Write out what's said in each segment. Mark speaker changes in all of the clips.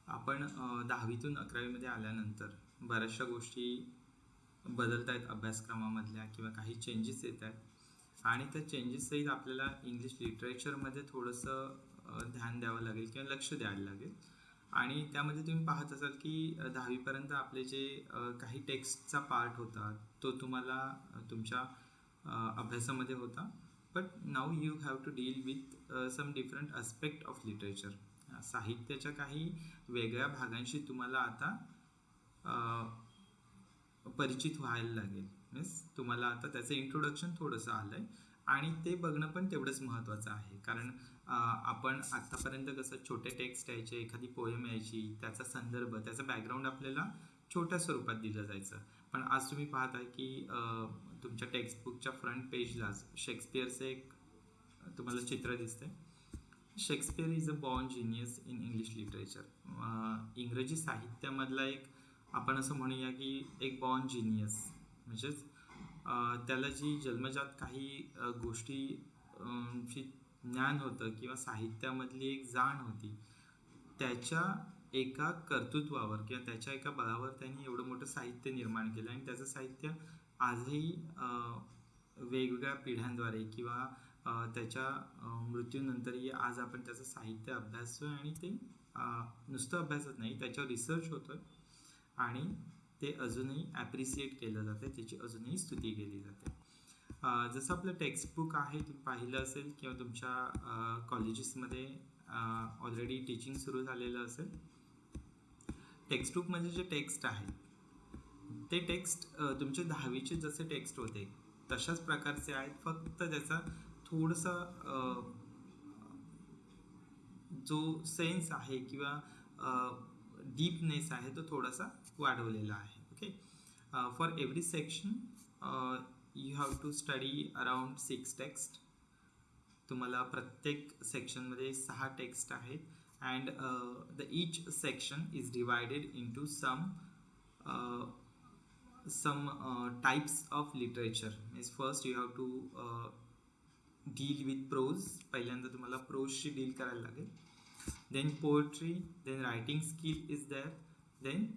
Speaker 1: आपण 10वीतून 11वीमध्ये आल्यानंतर बऱ्याचशा गोष्टी बदलत आहेत अभ्यासक्रमामधल्या किंवा काही चेंजेस येत आहेत आणि त्या चेंजेससहित आपल्याला इंग्लिश लिटरेचरमध्ये थोडंसं ध्यान द्यावं लागेल किंवा लक्ष द्यायला लागेल. आणि त्यामध्ये तुम्ही पाहत असाल की 10वीपर्यंत आपले जे काही टेक्स्टचा पार्ट होता तो तुम्हाला तुमच्या अभ्यासामध्ये होता. But now you have to deal with some different aspect of literature. साहित्याच्या काही वेगळ्या भागांशी तुम्हाला आता परिचित व्हायला लागेल. मीन्स तुम्हाला आता त्याचं इंट्रोडक्शन थोडंसं आलं आहे आणि ते बघणं पण तेवढंच महत्त्वाचं आहे. कारण आपण आत्तापर्यंत कसं छोटे टेक्स्ट यायचे, एखादी पोएम यायची, त्याचा संदर्भ, त्याचं बॅकग्राऊंड आपल्याला छोट्या स्वरूपात दिलं जायचं. पण आज तुम्ही पाहताय की तुमच्या टेक्स्टबुकच्या फ्रंट पेजलाच शेक्सपियरचं एक तुम्हाला चित्र दिसतंय. Shakespeare is a born genius in English literature. इंग्रजी साहित्यामधला एक आपण असं म्हणूया की एक बॉर्न जिनियस, म्हणजेच त्याला जी जन्मजात काही गोष्टी ची ज्ञान होतं किंवा साहित्यामधली एक जाण होती, त्याच्या एका कर्तृत्वावर किंवा त्याच्या एका बळावर त्यांनी एवढं मोठं साहित्य निर्माण केलं आणि त्याचं साहित्य आजही वेगवेगळ्या पिढ्यांद्वारे किंवा त्याच्या मृत्यूनंतरही आज आपण त्याचं साहित्य अभ्यासतोय आणि ते नुसतं अभ्यासत नाही, त्याच्यावर रिसर्च होतोय आणि ते अजूनही ॲप्रिसिएट केलं जातं, त्याची अजूनही स्तुती केली जाते. जसं आपलं टेक्स्टबुक आहे, तुम्ही पाहिलं असेल किंवा तुमच्या कॉलेजेसमध्ये ऑलरेडी टीचिंग सुरू झालेलं असेल. टेक्स्टबुकमध्ये जे टेक्स्ट आहे ते टेक्स्ट तुमचे 10वीचे जसे टेक्स्ट होते तशाच प्रकारचे आहेत, फक्त त्याचा थोडासा जो सेन्स आहे किंवा डीपनेस आहे तो थोडासा वाढवलेला आहे. Okay, for every section you have to study around 6 text. तुम्हाला प्रत्येक सेक्शनमध्ये 6 टेक्स्ट आहेत and the each section is divided into some types of literature. Means first you have to deal with prose. पहिल्यांदा तुम्हाला प्रोजशी डील करायला लागेल. Then poetry, then writing skill is there, then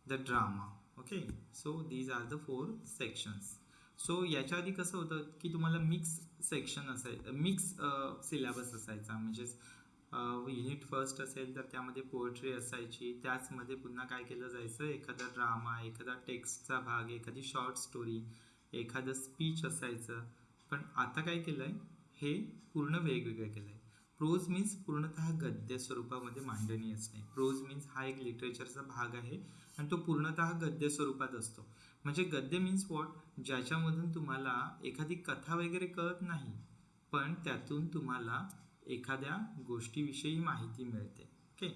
Speaker 1: the drama. Okay, so these are the 4 sections. So याच्या आधी कसं होतं की तुम्हाला मिक्स सेक्शन असायचं, मिक्स सिलेबस असायचा. म्हणजेच युनिट फर्स्ट असेल तर त्यामध्ये पोएट्री असायची, त्याचमध्ये पुन्हा काय केलं जायचं, एखादा ड्रामा, एखादा टेक्स्टचा भाग, एखादी शॉर्ट स्टोरी, एखादं स्पीच असायचं. पण आता काय केलं आहे, हे पूर्ण वेगवेगळं केलं आहे. प्रोज मीन्स पूर्णतः गद्य स्वरूपामध्ये मांडणी असणे. प्रोज मीन्स हा एक लिटरेचरचा भाग आहे आणि तो पूर्णतः गद्य स्वरूपात असतो. म्हणजे गद्य मीन्स वॉट, ज्याच्यामधून तुम्हाला एखादी कथा वगैरे कळत नाही, पण त्यातून तुम्हाला एखाद्या गोष्टीविषयी माहिती मिळते. ओके,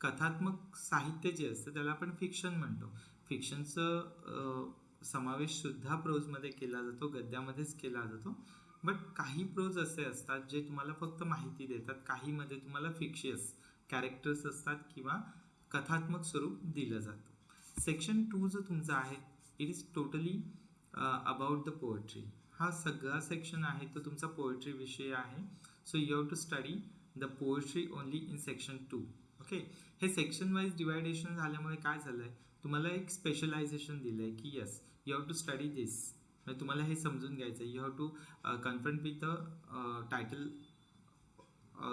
Speaker 1: कथात्मक साहित्य जे असतं त्याला आपण फिक्शन म्हणतो. फिक्शनचं समावेशसुद्धा प्रोजमध्ये केला जातो, गद्यामध्येच केला जातो. बट काही प्रोज असे असतात जे तुम्हाला फक्त माहिती देतात, काहीमध्ये तुम्हाला फिक्शियस कॅरेक्टर्स असतात किंवा कथात्मक स्वरूप दिलं जातं. सेक्शन 2 जो तुमचा आहे, it is totally about the poetry. हा सगळा सेक्शन आहे तो तुमचा पोएट्री विषय आहे. So you have to study the poetry only in section 2. Okay, हे सेक्शन वाईज डिवायडेशन झाल्यामुळे काय झालं आहे, तुम्हाला एक स्पेशलायझेशन दिलं आहे की yes you have to study this. म्हणजे तुम्हाला हे समजून घ्यायचं आहे. You have to confront with the title,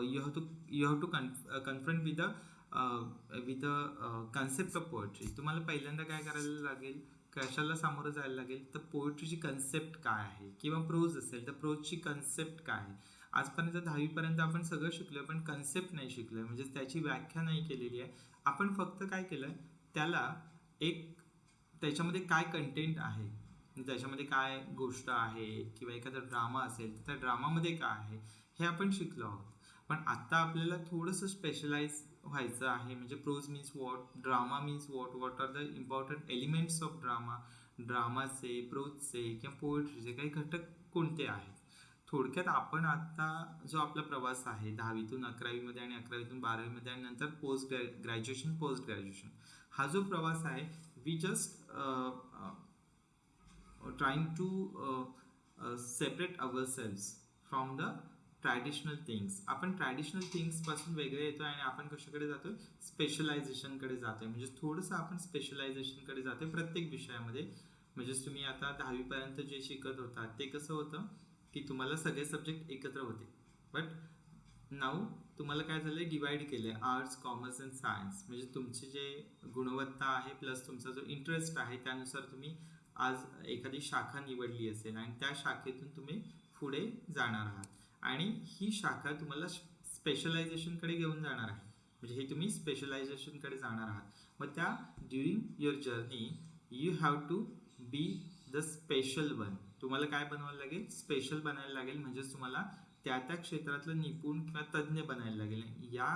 Speaker 1: you have to confront with the concept of poetry. तुम्हाला पहिल्यांदा काय करायला लागेल, कशाला सामोरं जायला लागेल, तर पोएट्रीची कन्सेप्ट काय आहे, किंवा प्रोज असेल तर प्रोजची कन्सेप्ट काय आहे. आजपर्यंत 10वीपर्यंत आपण सगळं शिकलो पण कन्सेप्ट नाही शिकलो, म्हणजे त्याची व्याख्या नाही केलेली आहे. आपण फक्त काय केलं, त्याला एक त्याच्यामध्ये काय कंटेंट आहे, त्याच्यामध्ये काय गोष्ट आहे, किंवा एखादा ड्रामा असेल तर त्या ड्रामामध्ये काय आहे हे आपण शिकलो आहोत. पण आत्ता आपल्याला थोडंसं स्पेशलाइज व्हायचं आहे. म्हणजे prose means what, drama means what, what are the important elements of drama, ड्रामाचे, प्रोजचे किंवा पोएट्रीचे काही घटक कोणते आहेत. थोडक्यात आपण आत्ता जो आपला प्रवास आहे 10वीतून 11वीमध्ये आणि 11वीतून 12वीमध्ये आणि नंतर पोस्ट ग्रॅज्युएशन, हा जो प्रवास आहे, we just trying to separate ourselves from the traditional things. आपण ट्रॅडिशनल थिंग्स पासून वेगळे येतो आणि आपण कशाकडे जातोय, स्पेशलायझेशनकडे जातोय. म्हणजे थोडंसं आपण स्पेशलायझेशनकडे जातोय प्रत्येक विषयामध्ये. म्हणजे तुम्ही आता 10वी पर्यंत जे शिकत होता ते कसं होतं की तुम्हाला सगळे सब्जेक्ट एकत्र होते, बट नाऊ तुम्हाला काय झालंय, डिवाइड केलंय आर्ट्स, कॉमर्स अँड सायन्स. म्हणजे तुमची जे गुणवत्ता आहे प्लस तुमचा जो इंटरेस्ट आहे त्यानुसार तुम्ही आज एखादी शाखा निवडली असेल आणि त्या शाखेतून तुम्ही पुढे जाणार आहात आणि ही शाखा तुम्हाला स्पेशलायझेशनकडे घेऊन जाणार आहे. म्हणजे हे तुम्ही स्पेशलायझेशनकडे जाणार आहात. मग त्या during your journey you have to be the special one. तुम्हाला काय बनवायला लागेल, स्पेशल बनायला लागेल. म्हणजेच तुम्हाला त्या त्या क्षेत्रातलं निपुण किंवा तज्ज्ञ बनायला लागेल. या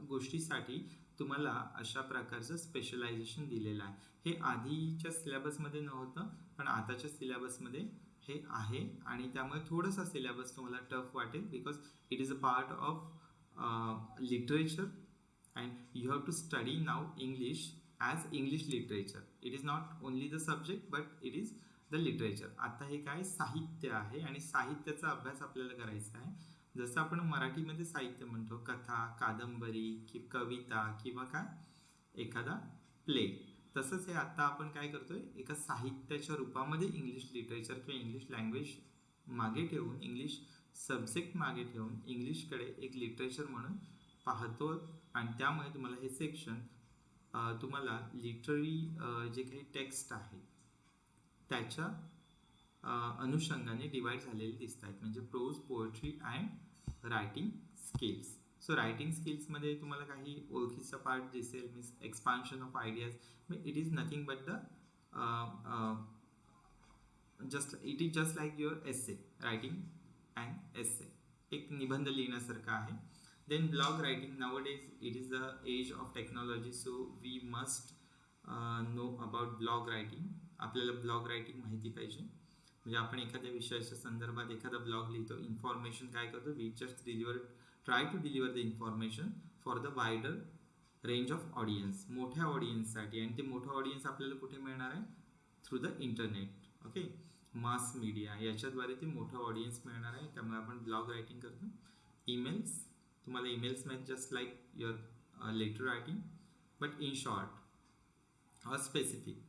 Speaker 1: गोष्टीसाठी तुम्हाला अशा प्रकारचं स्पेशलायझेशन दिलेलं आहे. हे आधीच्या सिलेबसमध्ये नव्हतं, पण आताच्या सिलेबसमध्ये हे आहे आणि त्यामुळे थोडासा सिलेबस तुम्हाला टफ वाटेल because it is a part of literature and you have to study now English as English literature. It is not only the subject but it is the literature. आता हे काय साहित्य आहे आणि साहित्याचा अभ्यास आपल्याला करायचा आहे. जसं आपण मराठीमध्ये साहित्य म्हणतो, कथा, कादंबरी की कविता किंवा काय एखादा प्ले, तसंच हे आता आपण काय करतोय, एका साहित्याच्या रूपामध्ये इंग्लिश लिटरेचर किंवा इंग्लिश लँग्वेज मागे ठेवून, इंग्लिश सब्जेक्ट मागे ठेवून इंग्लिशकडे एक लिटरेचर म्हणून पाहतो. आणि त्यामुळे तुम्हाला हे सेक्शन तुम्हाला लिटररी जे काही टेक्स्ट आहे त्याच्या अनुषंगाने डिवाइड झालेले दिसत आहेत. म्हणजे prose, poetry and writing skills. So writing स्किल्समध्ये तुम्हाला काही ओळखीचा पार्ट दिसेल, means expansion of ideas. It is nothing but the it is just like your essay, writing and essay, एक निबंध लिहिण्यासारखा आहे. Then blog writing. Nowadays it is the age of technology, so we must know about blog writing. आपल्याला blog writing माहिती पाहिजे. म्हणजे आपण एखाद्या विषयाच्या संदर्भात एखादा ब्लॉग लिहितो, इन्फॉर्मेशन काय करतो, we just try to deliver the information for the wider range of audience, मोठ्या ऑडियन्ससाठी. आणि ते मोठं ऑडियन्स आपल्याला कुठे मिळणार आहे, through the internet. Okay, mass media याच्याद्वारे ते मोठं ऑडियन्स मिळणार आहे. त्यामुळे आपण ब्लॉग रायटिंग करतो. ईमेल्स, तुम्हाला ईमेल्स माहीत, just like your letter writing but in short or specific.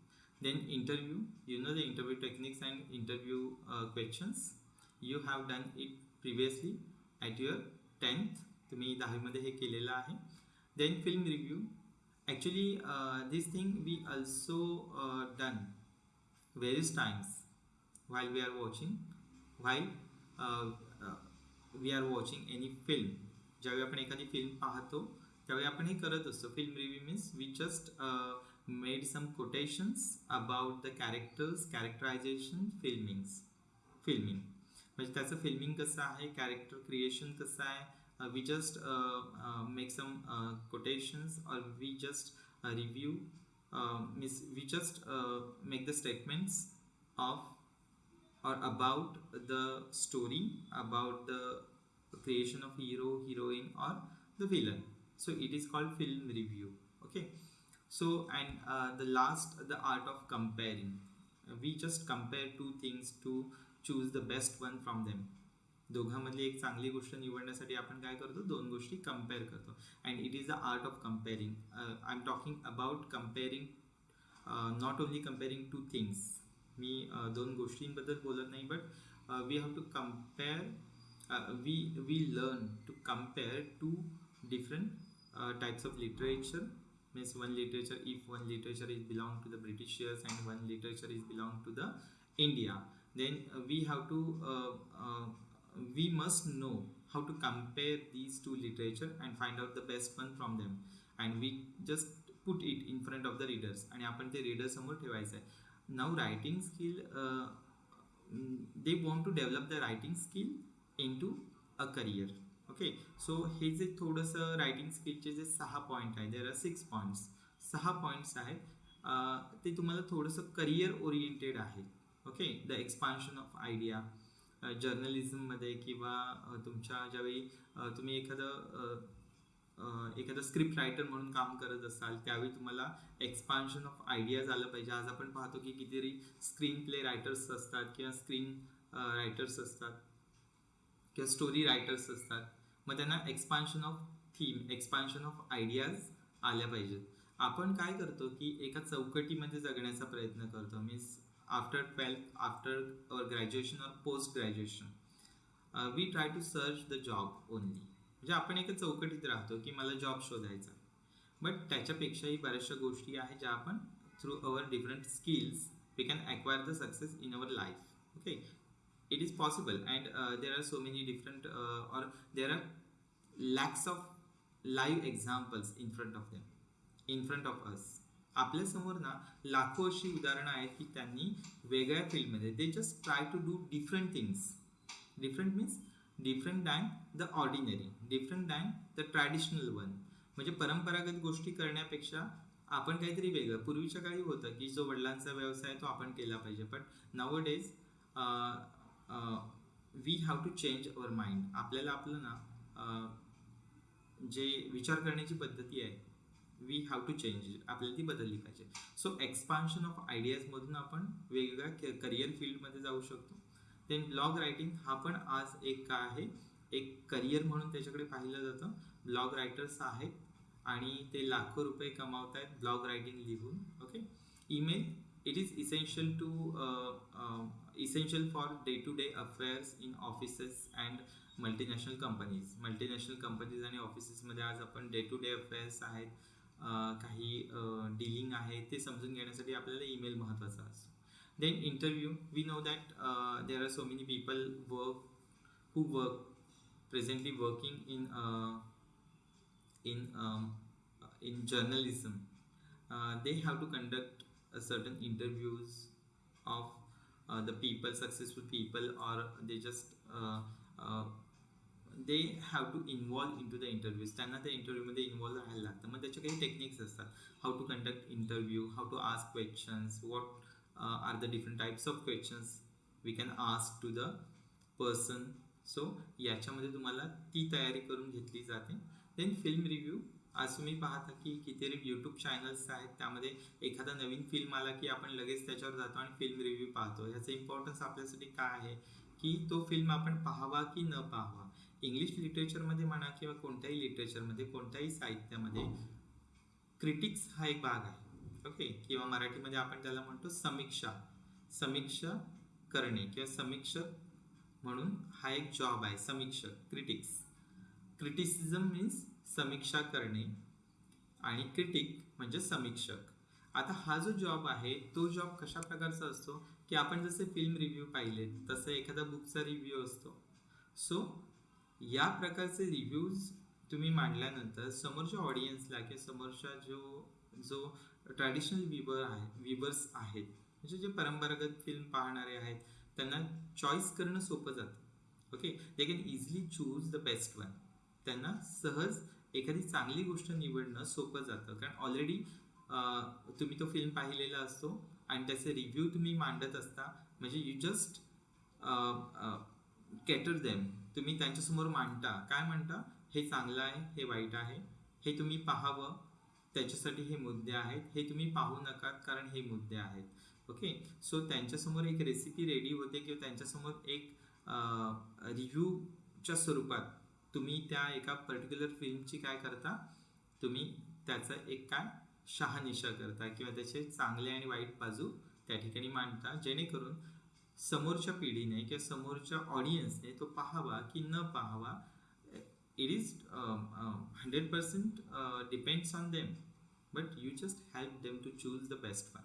Speaker 1: Then interview, you know the interview techniques and interview questions. You have done it previously at your 10th. तुम्ही 10वीमध्ये हे केलेलं आहे. Then film review. Actually this thing we also done various times while we are watching any film. ज्यावेळी आपण एखादी film पाहतो त्यावेळी आपण हे करत असतो. Film review means we just made some quotations about the characters, characterisation, filming. म्हणजे त्याचं फिल्मिंग कसं आहे, कॅरेक्टर क्रिएशन कसं आहे, we just make some quotations और we just review, means we just make the statements of or about the story, about the creation of hero, heroine or the villain. So it is called film review. Okay, so and the last, the art of comparing. We just compare two things to choose the best one from them. दोघांमधली एक चांगली गोष्ट निवडण्यासाठी आपण काय करतो, दोन गोष्टी compare करतो. And it is the art of comparing. I am talking about comparing, not only comparing two things. मी दोन गोष्टींबद्दल बोलत नाही, but we have to compare, we learn to compare two different types of literature. Means one literature, if one literature is belong to the Britishers and one literature is belong to the India, then we have to we must know how to compare these two literature and find out the best one from them, and we just put it in front of the readers आणि आपण ते reader समोर ठेवायचं आहे. Now writing skill, they want to develop the writing skill into a career. Okay, so हे जे थोडंसं writing स्किलचे जे 6 पॉईंट आहे, देर आर 6 पॉईंट्स, 6 पॉईंट्स आहेत, ते तुम्हाला थोडंसं करिअर ओरिएंटेड आहे. Okay, the expansion of idea. जर्नलिझममध्ये किंवा तुमच्या ज्यावेळी तुम्ही एखादं स्क्रिप्ट रायटर म्हणून काम करत असाल त्यावेळी तुम्हाला एक्सपान्शन ऑफ आयडियाज आलं पाहिजे. आज आपण पाहतो की कितीतरी स्क्रीन प्ले रायटर्स असतात किंवा स्क्रीन रायटर्स असतात. किंवा स्टोरी रायटर्स असतात, मग त्यांना expansion of theme, expansion of ideas आल्या पाहिजेत. आपण काय करतो की एका चौकटीमध्ये जगण्याचा प्रयत्न करतो. Means after 12th, after our graduation और post graduation we try to search the job only. म्हणजे आपण एका चौकटीत राहतो की मला जॉब शोधायचा. बट त्याच्यापेक्षाही बऱ्याचशा गोष्टी आहेत ज्या आपण through our different skills we can acquire the success in our life. Okay, it is possible, and there are so many different or there are lakhs of live examples in front of them, in front of us. आपल्या समोर ना लाखो अशी उदाहरणं आहेत की त्यांनी वेगळ्या फील्डमध्ये they just try to do different things. Different means different than the ordinary, different than the traditional one. म्हणजे परंपरागत गोष्टी करण्यापेक्षा आपण काहीतरी वेगळं. पूर्वीच्या काळी होतं की जो वडिलांचा व्यवसाय तो आपण केला पाहिजे, but now days we have to change our mind. आपल्याला आपलं ना जे विचार करण्याची पद्धती आहे वी हॅव टू चेंज, आपल्याला ती बदलली पाहिजे. सो एक्सपान्शन ऑफ आयडियाजमधून आपण वेगवेगळ्या करिअर फील्डमध्ये जाऊ शकतो. देन ब्लॉग रायटिंग हा पण आज एक काय आहे, एक करिअर म्हणून त्याच्याकडे पाहिलं जातं. ब्लॉग रायटर्स आहेत आणि ते लाखो रुपये कमावत आहेत ब्लॉग रायटिंग लिहून. Okay, email, it is essential to essential for day-to-day affairs in offices and multinational companies. Multinational companies आणि ऑफिसेसमध्ये आज आपण डे टू डे अफेअर्स आहेत, काही डीलिंग आहे ते समजून घेण्यासाठी आपल्याला ईमेल महत्त्वाचा असतो. Then interview, we know that there are so many people work presently working in journalism. They have to conduct certain interviews of the people, successful people, or they just they have to involve into the interviews. त्यांना त्या इंटरव्ह्यूमध्ये involve राहायला लागतं. मग त्याचे काही techniques असतात. How to conduct interview, how to ask questions, what are the different types of questions we can ask to the person. So याच्यामध्ये तुम्हाला ती तयारी करून घेतली जाते. देन फिल्म रिव्ह्यू, आज तुम्ही पाहता की कितीतरी यूट्यूब चॅनल्स आहेत, त्यामध्ये एखादा नवीन फिल्म आला की आपण लगेच त्याच्यावर जातो आणि फिल्म रिव्ह्यू पाहतो. ह्याचं इम्पॉर्टन्स आपल्यासाठी काय आहे की तो फिल्म आपण पाहावा की न पाहावा. इंग्लिश लिटरेचरमध्ये म्हणा किंवा कोणत्याही लिटरेचरमध्ये, कोणत्याही साहित्यामध्ये क्रिटिक्स हा एक भाग आहे. ओके, किंवा मराठीमध्ये आपण त्याला म्हणतो समीक्षा. समीक्षा करणे किंवा समीक्षक म्हणून हा एक जॉब आहे, समीक्षक, क्रिटिक्स. क्रिटिसिझम मीन्स समीक्षा करणे आणि क्रिटिक म्हणजे समीक्षक. आता हा जो जॉब आहे तो जॉब कशा प्रकारचा असतो की आपण जसे फिल्म रिव्ह्यू पाहिले तसं एखादा बुकचा रिव्ह्यू असतो. सो या प्रकारचे रिव्ह्यूज तुम्ही मांडल्यानंतर समोरच्या ऑडियन्सला किंवा समोरच्या जो ट्रॅडिशनल व्ह्यूवर्स आहेत, म्हणजे जे परंपरागत फिल्म पाहणारे आहेत, त्यांना चॉईस करणं सोपं जातं. Okay, they can easily choose the best one. त्यांना सहज एखादी चांगली गोष्ट निवडणं सोपं जातं, कारण ऑलरेडी तुम्ही तो फिल्म पाहिलेला असतो आणि त्याचे रिव्ह्यू तुम्ही मांडत असता. म्हणजे यू जस्ट कॅटर देम, तुम्ही त्यांच्यासमोर मांडता. काय म्हणता, हे चांगलं आहे, हे वाईट आहे, हे तुम्ही पाहावं, त्याच्यासाठी हे मुद्दे आहेत, हे तुम्ही पाहू नका कारण हे मुद्दे आहेत. ओके, सो त्यांच्यासमोर एक रेसिपी रेडी होते किंवा त्यांच्यासमोर एक रिव्ह्यूच्या स्वरूपात तुम्ही त्या एका पर्टिक्युलर फिल्मची काय करता, तुम्ही त्याचा एक काय शहानिशा करता किंवा त्याचे चांगले आणि वाईट बाजू त्या ठिकाणी मांडता, जेणेकरून समोरच्या पिढीने किंवा समोरच्या ऑडियन्सने तो पाहावा की न पाहावा. It is 100% depends on them, but you just help them to choose the best one.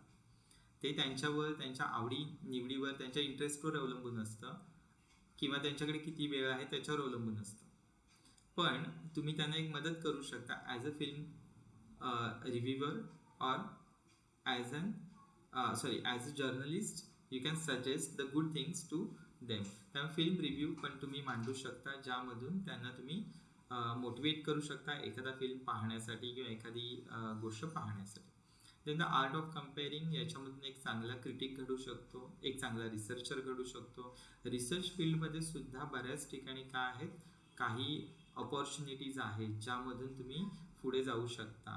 Speaker 1: ते त्यांच्यावर, त्यांच्या आवडी निवडीवर, त्यांच्या इंटरेस्टवर अवलंबून असतं किंवा त्यांच्याकडे किती वेळ आहे त्याच्यावर अवलंबून असतं. पण तुम्ही त्यांना एक मदत करू शकता ॲज अ फिल्म रिव्ह्यूअर और as a journalist. You can suggest the good things to them. त्यामुळे फिल्म रिव्ह्यू पण तुम्ही मांडू शकता, ज्यामधून त्यांना तुम्ही मोटिवेट करू शकता एखादा फिल्म पाहण्यासाठी किंवा एखादी गोष्ट पाहण्यासाठी. Then the art of comparing, याच्यामधून एक चांगला क्रिटिक घडू शकतो, एक चांगला रिसर्चर घडू शकतो. रिसर्च फील्डमध्ये सुद्धा बऱ्याच ठिकाणी काय आहेत, काही अपॉर्च्युनिटीज आहेत ज्यामधून तुम्ही पुढे जाऊ शकता.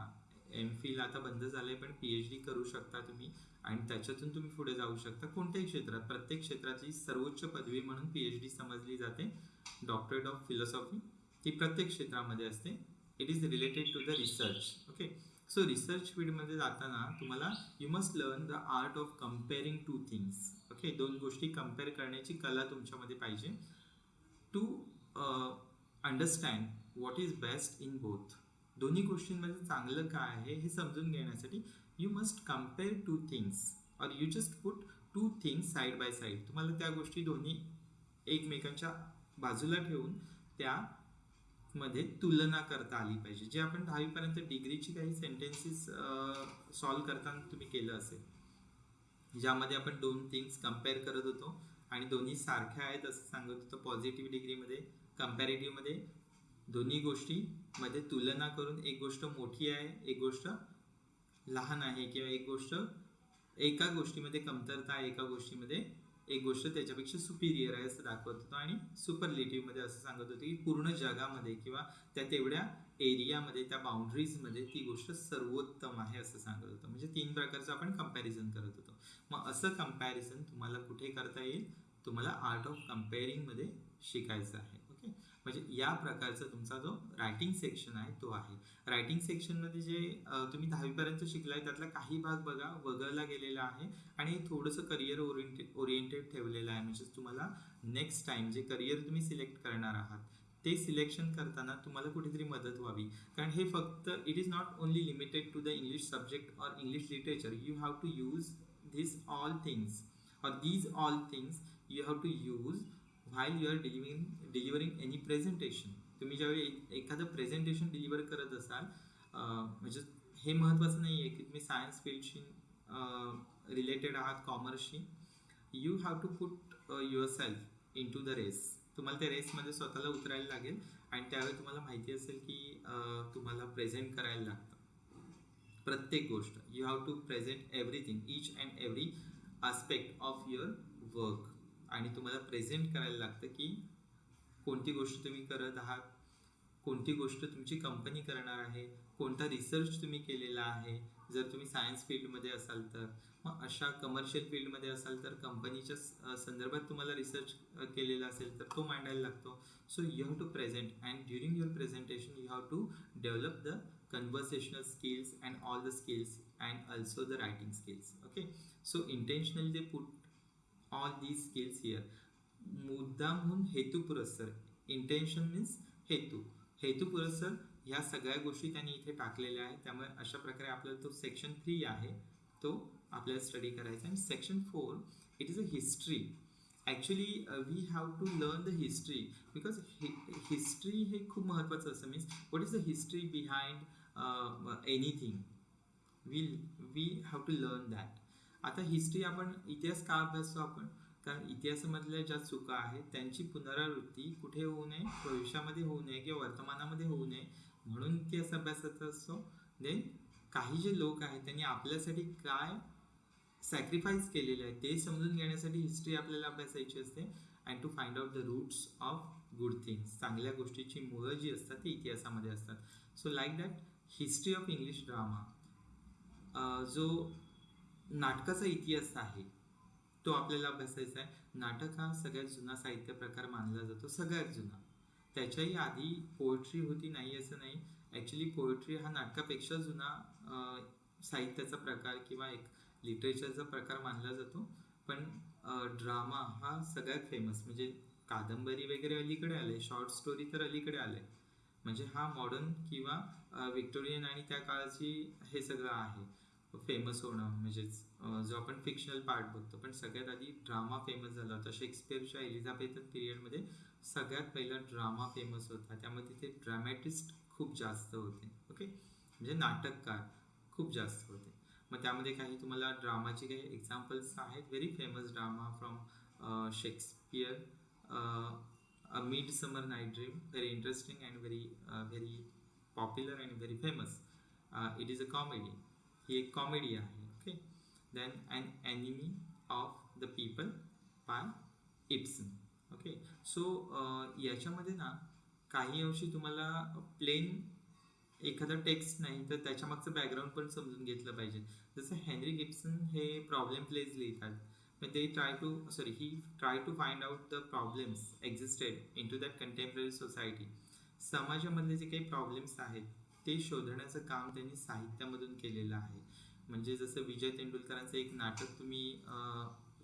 Speaker 1: MPhil आता बंद झालंय, पण PhD करू शकता तुम्ही आणि त्याच्यातून तुम्ही पुढे जाऊ शकता कोणत्याही क्षेत्रात. प्रत्येक क्षेत्रातली सर्वोच्च पदवी म्हणून PhD समजली जाते. डॉक्टरेट ऑफ फिलॉसॉफी, ती प्रत्येक क्षेत्रामध्ये असते. It is related to the research. Okay, so research फील्डमध्ये जाताना तुम्हाला you must learn the art of comparing two things. Okay, दोन गोष्टी कम्पेअर करण्याची कला तुमच्यामध्ये पाहिजे to understand what is best in both. दोन्ही गोष्टींमध्ये चांगलं काय आहे हे समजून घेण्यासाठी you must compare two things और you just put two things side by side. तुम्हाला त्या गोष्टी दोन्ही एकमेकांच्या बाजूला ठेवून त्यामध्ये तुलना करता आली पाहिजे. जे आपण 10वीपर्यंत डिग्रीची काही सेंटेन्सेस सॉल्व करताना तुम्ही केलं असेल, ज्यामध्ये आपण दोन थिंग्स कम्पेअर करत होतो आणि दोन्ही सारख्या आहेत असं सांगत होतो. पॉझिटिव्ह डिग्रीमध्ये, कम्पॅरेटिव्हमध्ये दोन्ही गोष्टीमध्ये तुलना करून एक गोष्ट मोठी आहे, एक गोष्ट लहान आहे, किंवा एक गोष्ट एका गोष्टीमध्ये कमतरता आहे, एका गोष्टीमध्ये एक गोष्ट त्याच्यापेक्षा सुपिरियर आहे असं दाखवत होतो. आणि सुपरलेटिव्हमध्ये असं सांगत होतो की पूर्ण जगामध्ये किंवा त्या तेवढ्या एरियामध्ये, त्या बाउंड्रीजमध्ये ती गोष्ट सर्वोत्तम आहे असं सांगत होतं. म्हणजे 3 प्रकारचं आपण कंपॅरिझन करत होतो. मग असं कंपॅरिझन तुम्हाला कुठे करता येईल? तुम्हाला आर्ट ऑफ कंपेअरिंगमध्ये शिकायचं आहे. ओके, म्हणजे या प्रकारचा तुमचा जो रायटिंग सेक्शन आहे तो आहे. रायटिंग सेक्शनमध्ये जे तुम्ही 10वीपर्यंत शिकलाय त्यातला काही भाग बघा वगळला गेलेला आहे आणि थोडंसं करिअर ओरिएंटेड ठेवलेलं आहे. म्हणजे तुम्हाला नेक्स्ट टाइम जे करिअर तुम्ही सिलेक्ट करणार आहात ते सिलेक्शन करताना तुम्हाला कुठेतरी मदत व्हावी. कारण हे फक्त it is not only limited to the English subject और English literature. You have to use these all things or these all things you have to use while you are delivering any presentation. तुम्ही ज्यावेळी एखादं presentation deliver करत असाल, म्हणजे हे महत्त्वाचं नाही आहे की तुम्ही सायन्स फील्डशी रिलेटेड आहात, कॉमर्सशी. You have to put yourself in to the race. तुम्हाला त्या रेसमध्ये स्वतःला उतरायला लागेल आणि त्यावेळी तुम्हाला माहिती असेल की तुम्हाला प्रेझेंट करायला लागतं प्रत्येक गोष्ट. You have to present everything, each and every aspect of your work. आणि तुम्हाला प्रेझेंट करायला लागतं की कोणती गोष्ट तुम्ही करत आहात, कोणती गोष्ट तुमची कंपनी करणार आहे, कोणता रिसर्च तुम्ही केलेला आहे. जर तुम्ही सायन्स फील्डमध्ये असाल तर, मग अशा कमर्शियल फील्डमध्ये असाल तर कंपनीच्या संदर्भात तुम्हाला रिसर्च केलेला असेल तर तो मांडायला लागतो. So you have to present and during your presentation you have to develop the conversational skills and all the skills and also the writing skills. Okay, so intentionally they put all these skills here. मुद्दामहून हेतुपुरस्सर. Intention means हेतुपुरस्सर ह्या सगळ्या गोष्टी त्यांनी इथे टाकलेल्या आहेत. त्यामुळे अशा प्रकारे आपल्याला तो सेक्शन 3 आहे तो आपल्याला स्टडी करायचा. आणि section 4 it is a history. Actually we have to learn the history because history हे खूप महत्त्वाचं असं. Means what is the history behind anything. We have to learn that. आता हिस्ट्री आपण इतिहास का अभ्यासतो आपण? कारण इतिहासामधल्या ज्या चुका आहेत त्यांची पुनरावृत्ती कुठे होऊ नये, भविष्यामध्ये होऊ नये किंवा वर्तमानामध्ये होऊ नये म्हणून इतिहास अभ्यासाचा असतो. देन काही जे लोक आहेत त्यांनी आपल्यासाठी काय सॅक्रिफाईस केलेलं आहे ते समजून घेण्यासाठी हिस्ट्री आपल्याला अभ्यासायची असते. And to find out the roots of good things. चांगल्या गोष्टीची मुळं जी असतात ती इतिहासामध्ये असतात. So like that history of English drama, जो नाटकाचा इतिहास आहे तो आपल्याला अभ्यासायचा आहे. नाटक हा सगळ्यात जुना साहित्य प्रकार मानला जातो, सगळ्यात जुना. त्याच्याही आधी पोएट्री होती, नाही असं नाही. ॲक्च्युली पोएट्री हा नाटकापेक्षा जुना साहित्याचा प्रकार किंवा एक लिटरेचरचा प्रकार मानला जातो. पण ड्रामा हा सगळ्यात फेमस. म्हणजे कादंबरी वगैरे अलीकडे आले, शॉर्ट स्टोरी तर अलीकडे आले. म्हणजे हा मॉडर्न किंवा विक्टोरियन आणि त्या काळाची हे सगळं आहे फेमस होणं. म्हणजेच जो आपण फिक्शनल पार्ट बघतो, पण सगळ्यात आधी ड्रामा फेमस झाला होता. शेक्सपियरच्या एलिझाबेथन पिरियडमध्ये सगळ्यात पहिला ड्रामा फेमस होता. त्यामुळे तिथे ड्रॅमॅटिस्ट खूप जास्त होते. ओके, म्हणजे नाटककार खूप जास्त होते. मग त्यामध्ये काही तुम्हाला ड्रामाचे काही एक्झाम्पल्स आहेत. Very famous drama from Shakespeare, a Midsummer Night Dream, very interesting and very popular and very famous. It is a comedy. ही एक कॉमेडी आहे. Okay, then an enemy of the people by Ibsen. Okay, so याच्यामध्ये ना काही अंशी तुम्हाला plain एखादा text नाही तर त्याच्यामागचं बॅकग्राऊंड पण समजून घेतलं पाहिजे. जसं हेनरी गिब्सन हे प्रॉब्लेम प्लेज लिहितात, when they try to he tried to find out the problems existed into that contemporary society. समाजामधले जे काही प्रॉब्लेम्स आहेत ते शोधण्याचं काम त्यांनी साहित्यामधून केलेलं आहे. म्हणजे जसं विजय तेंडुलकरांचं एक नाटक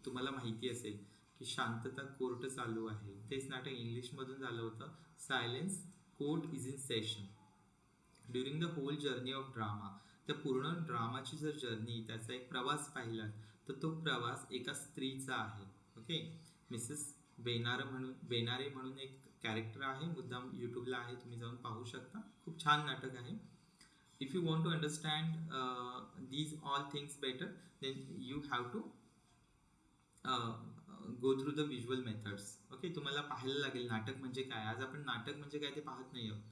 Speaker 1: तुम्हाला माहिती असेल की शांतता कोर्ट चालू आहे. तेच नाटक इंग्लिशमधून झालं होतं, silence court is in session. During the whole journey of drama, त्या पूर्ण ड्रामाची जर जर्नी, त्याचा एक प्रवास पाहिला तर तो प्रवास एका स्त्रीचा आहे. ओके, मिसेस बेनारे म्हणून एक कॅरेक्टर आहे, मुद्दाम यूट्यूबला आहे, तुम्ही जाऊन पाहू शकता. खूप छान नाटक आहे. If you want to understand these all things better, then you have to go through the visual methods. Okay, तुम्हाला पाहायला लागेल नाटक म्हणजे काय. आज आपण नाटक म्हणजे काय ते पाहत नाही आहोत.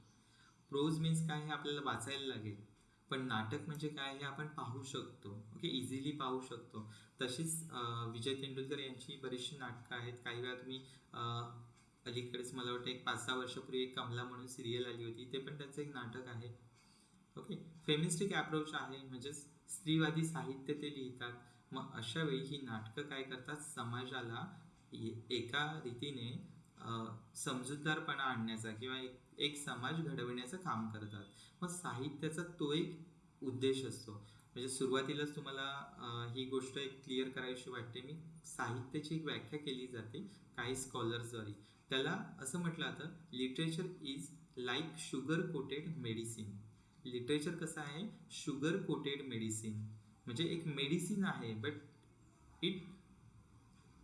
Speaker 1: प्रोज मीन्स काय हे आपल्याला वाचायला लागेल, पण नाटक म्हणजे काय हे आपण पाहू शकतो. ओके, इझिली पाहू शकतो. तशीच विजय तेंडुलकर यांची बरीचशी नाटकं आहेत. काही वेळा तुम्ही अलीकडेच मला वाटतं एक 5-6 वर्षापूर्वी एक कमला म्हणून सिरियल आली होती, ते पण त्यांचं एक नाटक आहे. ओके, फेमिनिस्टिक अप्रोच आहे, म्हणजे स्त्रीवादी साहित्य ते लिहितात. मग अशा वेळी ही नाटकं काय करतात, समाजाला एका रीतीने समजूतदारपणा आणण्याचा किंवा एक समाज घडविण्याचं काम करतात. मग साहित्याचा तो एक उद्देश असतो. म्हणजे सुरुवातीलाच तुम्हाला ही गोष्ट एक क्लिअर करायची वाटते मी. साहित्याची एक व्याख्या केली जाते काही स्कॉलर्सद्वारे. त्याला असं म्हटलं जातं, literature is like sugar coated medicine. Literature कसं आहे, शुगर कोटेड मेडिसिन, म्हणजे एक मेडिसिन आहे, but it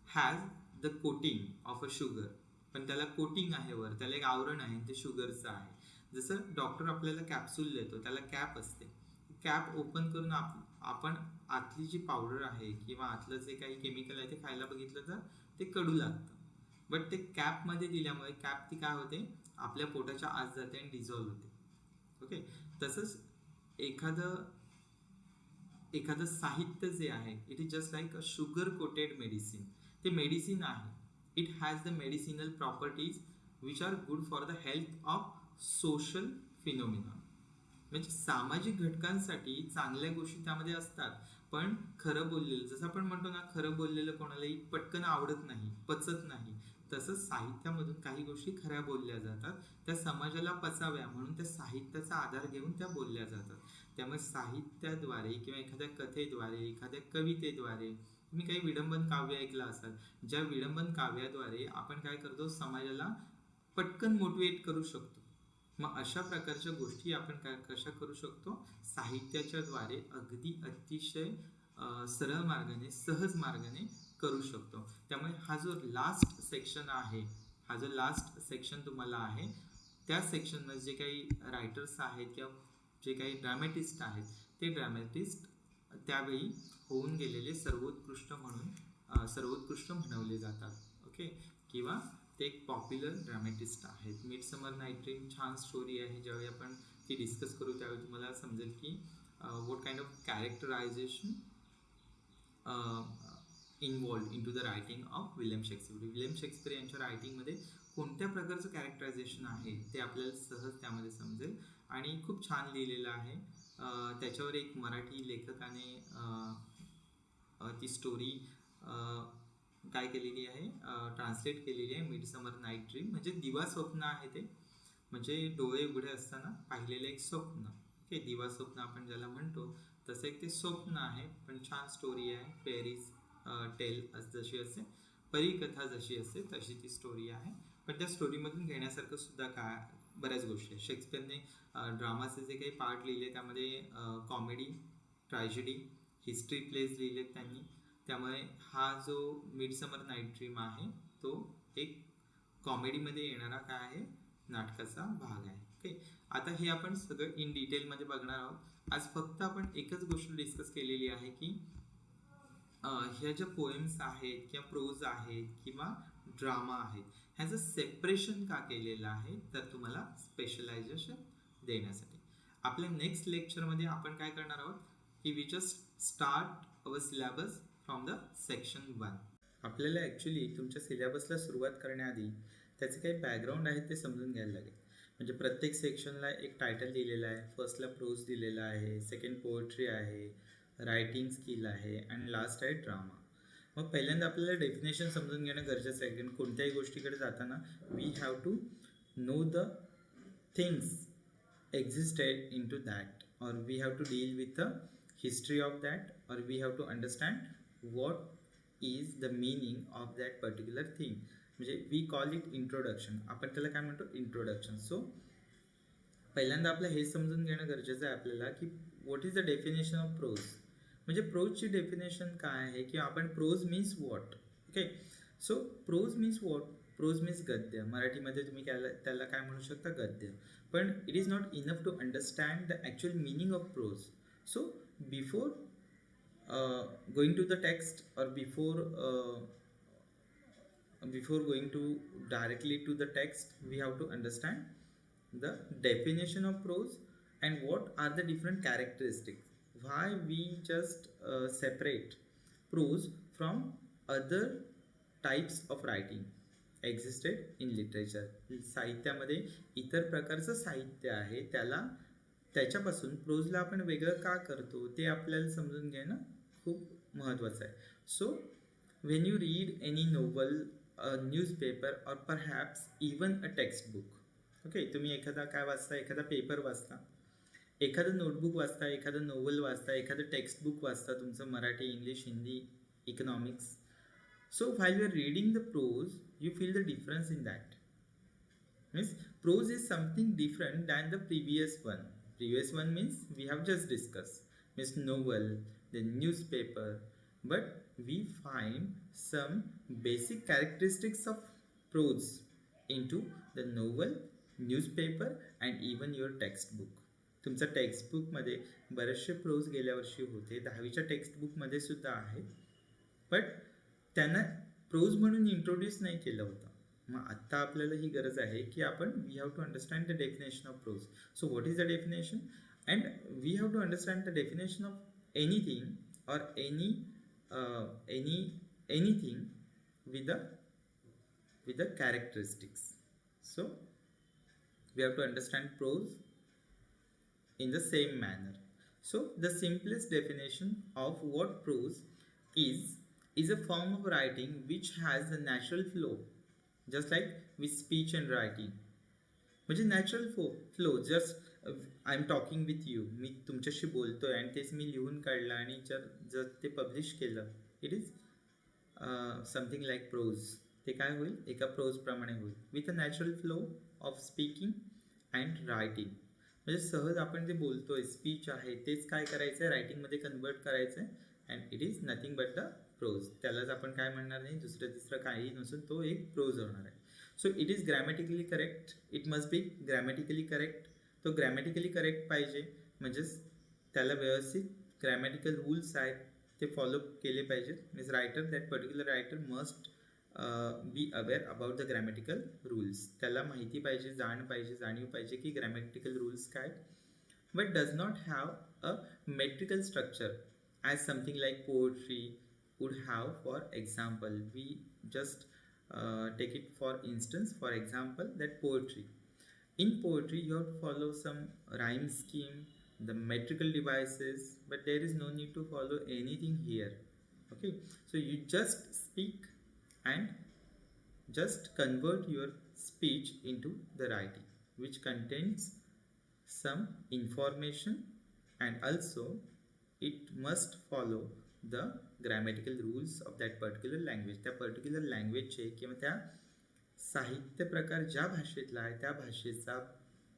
Speaker 1: has the coating of a sugar. पण त्याला कोटिंग आहे वर, त्याला एक आवरण आहे, ते शुगरचं आहे. जसं डॉक्टर आपल्याला कॅप्सूल देतो, त्याला कॅप असते. कॅप ओपन करून आपण आतली जी पावडर आहे किंवा आतलं जे काही केमिकल आहे ते खायला बघितलं तर ते कडू लागतं. बट ते कॅपमध्ये दिल्यामुळे कॅप ती काय होते, आपल्या पोटाच्या आत जाते आणि डिझॉल्व्ह होते. ओके, तसंच एखादं साहित्य जे आहे, it is just like a sugar coated medicine. ते मेडिसिन आहे. It has the medicinal properties which are good for the health of social phenomena. म्हणजे सामाजिक घटकांसाठी चांगल्या गोष्टी त्यामध्ये असतात. पण खरं बोललेलं, जसं आपण म्हणतो ना, खरं बोललेलं कोणालाही पटकन आवडत नाही, पचत नाही. तसंच साहित्यामधून काही गोष्टी खऱ्या बोलल्या जातात, त्या समाजाला पचाव्या म्हणून त्या साहित्याचा आधार घेऊन त्या बोलल्या जातात. त्यामुळे साहित्याद्वारे किंवा एखाद्या कथेद्वारे, एखाद्या कवितेद्वारे, तुम्ही काही विडंबन काव्य ऐकलं असाल, ज्या विडंबन काव्याद्वारे आपण काय करतो, समाजाला पटकन मोटिवेट करू शकतो. मग अशा प्रकारच्या गोष्टी आपण कशा करू शकतो, साहित्याच्या द्वारे अगदी अतिशय सरळ मार्गाने, सहज मार्गाने करू शकतो. त्यामुळे हा जो लास्ट सेक्शन तुम्हाला आहे, त्या सेक्शनमध्ये जे काही रायटर्स आहेत किंवा जे काही ड्रॅमॅटिस्ट आहेत, ते ड्रॅमॅटिस्ट त्यावेळी होऊन गेलेले सर्वोत्कृष्ट म्हणवले जातात. ओके, किंवा ते एक पॉप्युलर ड्रॅमॅटिस्ट आहेत. मिडसमर नाईट ड्रीम छान स्टोरी आहे. ज्यावेळी आपण ती डिस्कस करू त्यावेळी तुम्हाला समजेल की what kind of characterization involved in to the writing of William Shakespeare यांच्या रायटिंगमध्ये कोणत्या प्रकारचं कॅरेक्टरायझेशन आहे ते आपल्याला सहज त्यामध्ये समजेल. आणि खूप छान लिहिलेलं आहे. त्याच्यावर एक मराठी लेखकाने ती स्टोरी काय केलेली आहे, ट्रान्सलेट केलेली आहे. मिडसमर नाईट ड्रीम म्हणजे दिवा स्वप्न आहे ते, म्हणजे डोळे उघडे असताना पाहिलेलं एक स्वप्न. ओके, दिवा स्वप्न आपण ज्याला म्हणतो तसं एक ते स्वप्न आहे. पण छान स्टोरी आहे. फेरीज टेल जशी असते, परीकथा जशी असते तशी ती स्टोरी आहे. पण त्या स्टोरीमधून घेण्यासारखं सुद्धा काय बऱ्याच गोष्टी आहेत. शेक्सपियरने ड्रामाचे जे काही पार्ट लिहिले त्यामध्ये कॉमेडी, ट्रॅजेडी, हिस्ट्री प्लेज लिहिलेत त्यांनी. त्यामुळे हा जो मिडसमर नाईट ड्रीम आहे तो एक कॉमेडीमध्ये येणारा काय आहे, नाटकाचा भाग आहे. ओके, आता हे आपण सगळं इन डिटेलमध्ये बघणार आहोत. आज फक्त आपण एकच गोष्ट डिस्कस केलेली आहे की ह्या ज्या पोएम्स आहेत किंवा प्रोज आहेत किंवा ड्रामा आहेत, ह्याचं सेपरेशन का केलेलं आहे, तर तुम्हाला स्पेशलायझेशन देण्यासाठी. आपल्या नेक्स्ट लेक्चरमध्ये आपण काय करणार आहोत की we just start our syllabus from the section 1. आपल्याला ॲक्च्युली तुमच्या सिलेबसला सुरुवात करण्याआधी त्याचे काही बॅकग्राऊंड आहेत ते समजून घ्यायला लागेल. म्हणजे प्रत्येक सेक्शनला एक टायटल दिलेलं आहे. फर्स्टला प्रोज दिलेला आहे, सेकंड पोएट्री आहे, रायटिंग स्किल आहे आणि लास्ट आहे ड्रामा. मग पहिल्यांदा आपल्याला डेफिनेशन समजून घेणं गरजेचं आहे, कारण कोणत्याही गोष्टीकडे जाताना we have to know the things existed into that, or we have to deal with the history of that, or we have to understand what is the meaning of that particular thing. म्हणजे we call it introduction. आपण त्याला काय म्हणतो, introduction. So पहिल्यांदा आपलं हे समजून घेणं गरजेचं आहे आपल्याला की what is the definition of prose. म्हणजे प्रोजची डेफिनेशन काय आहे, की आपण prose means what. Okay, so prose means what. Prose means गद्य. मराठीमध्ये तुम्ही त्याला काय म्हणू शकता, गद्य. पण it is not enough to understand the actual meaning of prose. So before going to the text, or before going to directly to the text, we have to understand the definition of prose and what are the different characteristics. Why we just separate prose from other types of writing existed in literature. साहित्यामध्ये इतर प्रकारचं साहित्य आहे, त्याच्यापासून प्रोजला आपण वेगळं का करतो ते आपल्याला समजून घेणं खूप महत्त्वाचं आहे. So when you read any novel, a newspaper, or perhaps even a textbook. Okay, तुम्ही एखादा काय वाचता, एखादा पेपर वाचता, एखादं नोटबुक वाचता, एखादं नोव्हल वाचता, एखादं टेक्स्टबुक वाचता, तुमचं Marathi, English, Hindi, economics. So while you are reading the prose, you feel the difference in that. Means prose is something different than the previous one. Previous one means we have just discussed. Means novel, then newspaper. But we find some basic characteristics of prose into the novel, newspaper, and even your textbook. तुमच्या टेक्स्टबुकमध्ये बरेचसे pros गेल्या वर्षी होते, 10वीच्या टेक्स्टबुकमध्ये सुद्धा आहे, but त्यांना pros म्हणून introduce नाही केलं होतं. मग आत्ता आपल्याला ही गरज आहे की आपण we have to understand the definition of prose. So what is the definition, and we have to understand the definition of anything, or anything with the characteristics. So we have to understand prose in the same manner. So the simplest definition of what prose is a form of writing which has a natural flow, just like with speech and writing. म्हणजे natural flow. Just I am talking with you, मी तुमच्याशी बोलतोय आणि तेच मी लिहून काढलं आणि जर ते पब्लिश केलं, it is something like prose. ते काय होईल, एका प्रोजप्रमाणे होईल, with a natural flow of speaking and writing. म्हणजे सहज आपण जे बोलतोय, स्पीच आहे, तेच काय करायचं आहे, रायटिंगमध्ये कन्वर्ट करायचं आहे, and it is nothing but the prose. त्यालाच आपण काय म्हणणार नाही, दुसरं तिसरं काही नसून तो एक प्रोज होणार आहे. So it is grammatically correct. It must B grammatically correct. तो ग्रॅमॅटिकली करेक्ट पाहिजे, म्हणजेच त्याला व्यवस्थित ग्रॅमॅटिकल रूल्स आहेत ते फॉलो केले पाहिजेत. Means writer, that particular writer must be aware about the grammatical rules. त्याला माहिती पाहिजे, जाणीव पाहिजे की ग्रॅमॅटिकल रूल्स काय. But does not have a metrical structure as something like poetry would have. For example, we just take it for instance, for example, that poetry. In poetry you have to follow some rhyme scheme, the metrical devices, but there is no need to follow anything here. Okay, so you just speak and just convert your speech into the writing, which contains some information, and also it must follow the grammatical rules of that particular language. त्या particular लँग्वेजचे किंवा त्या साहित्य प्रकार ज्या भाषेतला आहे त्या भाषेचा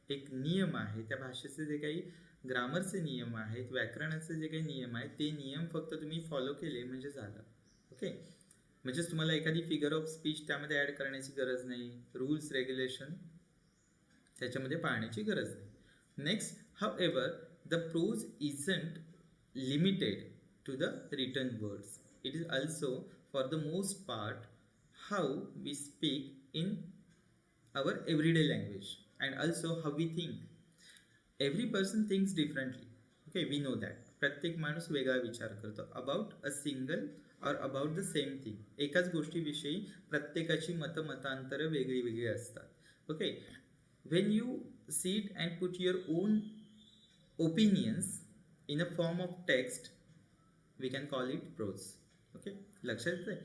Speaker 1: एक नियम आहे, त्या भाषेचे जे काही ग्रामरचे नियम आहेत, व्याकरणाचे जे काही नियम आहेत, ते नियम फक्त तुम्ही फॉलो केले म्हणजे झालं. ओके, म्हणजेच तुम्हाला एखादी फिगर ऑफ स्पीच त्यामध्ये ॲड करण्याची गरज नाही, रूल्स रेग्युलेशन त्याच्यामध्ये पाळण्याची गरज नाही. Next, however the prose isn't limited to the written words. It is also for the most part how we speak in our everyday language, and also how we think. Every person thinks differently. Okay, we know that. प्रत्येक माणूस वेगळा विचार करतो about a single और about the same thing. एकाच गोष्टीविषयी प्रत्येकाची मतांतरं वेगळी वेगळी असतात. Okay, when you sit and put your own opinions in a form of text, we can call it prose. Okay, लक्षात येतंय?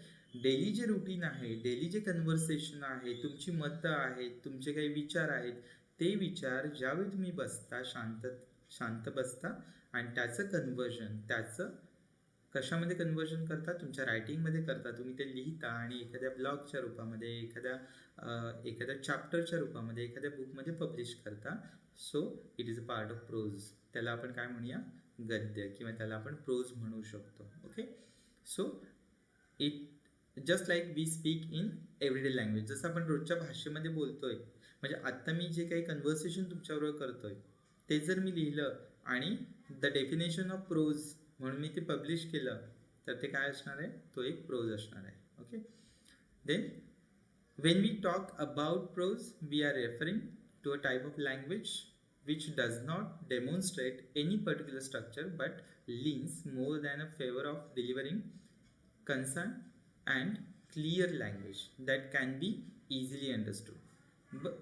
Speaker 1: डेली जे रुटीन आहे, डेली जे कन्व्हर्सेशन आहे, तुमची मतं आहेत, तुमचे काही विचार आहेत, ते विचार ज्यावेळी तुम्ही बसता, शांत बसता आणि त्याचं कन्व्हर्जन, त्याचं कशामध्ये कन्व्हर्जन करता? तुमच्या रायटिंगमध्ये करता. तुम्ही ते लिहिता आणि एखाद्या ब्लॉगच्या रूपामध्ये, एखाद्या चॅप्टरच्या रूपामध्ये, एखाद्या बुकमध्ये पब्लिश करता. So it is a part of pros. त्याला आपण काय म्हणूया? गद्य, किंवा त्याला आपण प्रोज म्हणू शकतो. Okay, so it just like we speak in everyday language. जसं आपण रोजच्या भाषेमध्ये बोलतोय, म्हणजे आत्ता मी जे काही कन्व्हर्सेशन तुमच्याबरोबर करतोय ते जर मी लिहिलं आणि द डेफिनेशन ऑफ प्रोज म्हणून मी ते पब्लिश केलं, तर ते काय असणार आहे? तो एक प्रोज असणार आहे. Okay, then when we talk about prose, we are referring to a type of language which does not demonstrate any particular structure but leans more than a favor of delivering concise and clear language that can be easily understood. But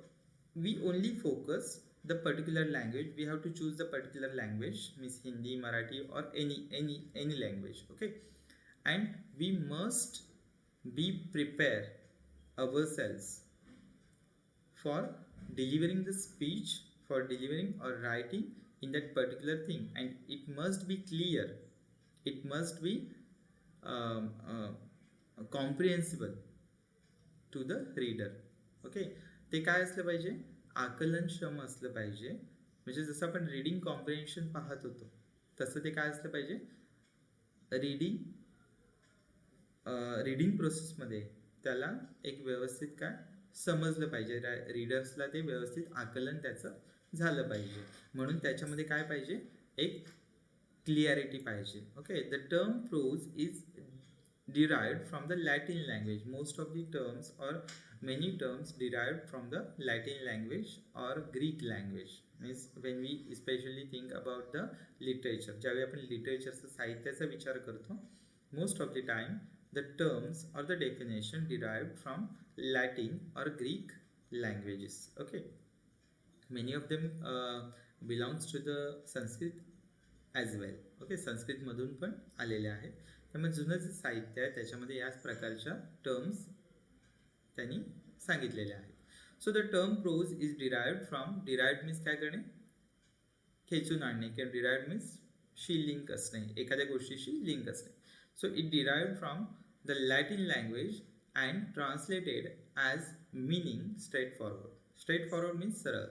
Speaker 1: we only focus the particular language. We have to choose the particular language, means Hindi, Marathi, or any language. Okay, and we must be prepared ourselves for delivering the speech, for delivering or writing in that particular thing, and it must be clear, it must be comprehensible to the reader. Okay, ते काय असलं पाहिजे? आकलनक्षम असलं पाहिजे. म्हणजे जसं आपण reading comprehension पाहत होतो, तसं ते काय असलं पाहिजे? रीडिंग प्रोसेसमध्ये त्याला एक व्यवस्थित काय समजलं पाहिजे, रीडर्सला ते व्यवस्थित आकलन त्याचं झालं पाहिजे. म्हणून त्याच्यामध्ये काय पाहिजे? एक क्लिअरिटी पाहिजे. Okay, the term prose is derived from the Latin language. Most of the terms, or many terms, derived from the Latin language or Greek language. Means when we especially think about the literature, ज्यावेळी आपण लिटरेचरचं, साहित्याचा विचार करतो, most of the time the terms or the definition derived from Latin or Greek languages. Okay, many of them belongs to the Sanskrit as well. Okay, Sanskrit मधून पण आलेले आहेत. त्यामुळे जुनं जे साहित्य आहे त्याच्यामध्ये याच प्रकारच्या टर्म्स त्यांनी सांगितलेल्या आहेत. So the term prose is derived from, derived means काय करणे? खेचून आणणे, किंवा डिराइव्ड मीन्स शी लिंक असणे, एखाद्या गोष्टीशी लिंक असणे. So it derived from the Latin language and translated as meaning straight forward. Straight forward means सरळ.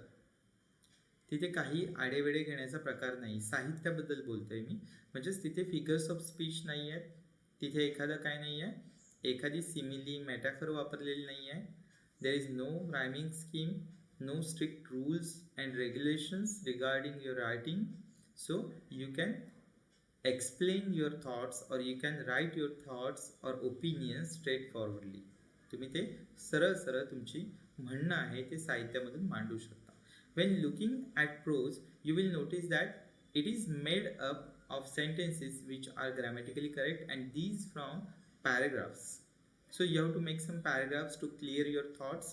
Speaker 1: तिथे काही आडेवेडे घेण्याचा प्रकार नाही. साहित्याबद्दल बोलतोय मी, म्हणजेच तिथे फिगर्स ऑफ स्पीच नाही आहेत, तिथे एखादं काय नाही आहे, एखादी सिमिली, मेटाफर वापरलेली नाही आहे. There is no rhyming scheme, no strict rules and regulations regarding your writing. So you can explain your thoughts, और you can write your thoughts और ओपिनियन्स स्ट्रेट फॉरवर्डली. तुम्ही ते सरळ सरळ तुमची म्हणणं आहे ते साहित्यामधून मांडू शकता. When looking at prose, you will notice that it is made up of sentences which are grammatically correct, and these from paragraphs. So you have to make some paragraphs to clear your thoughts.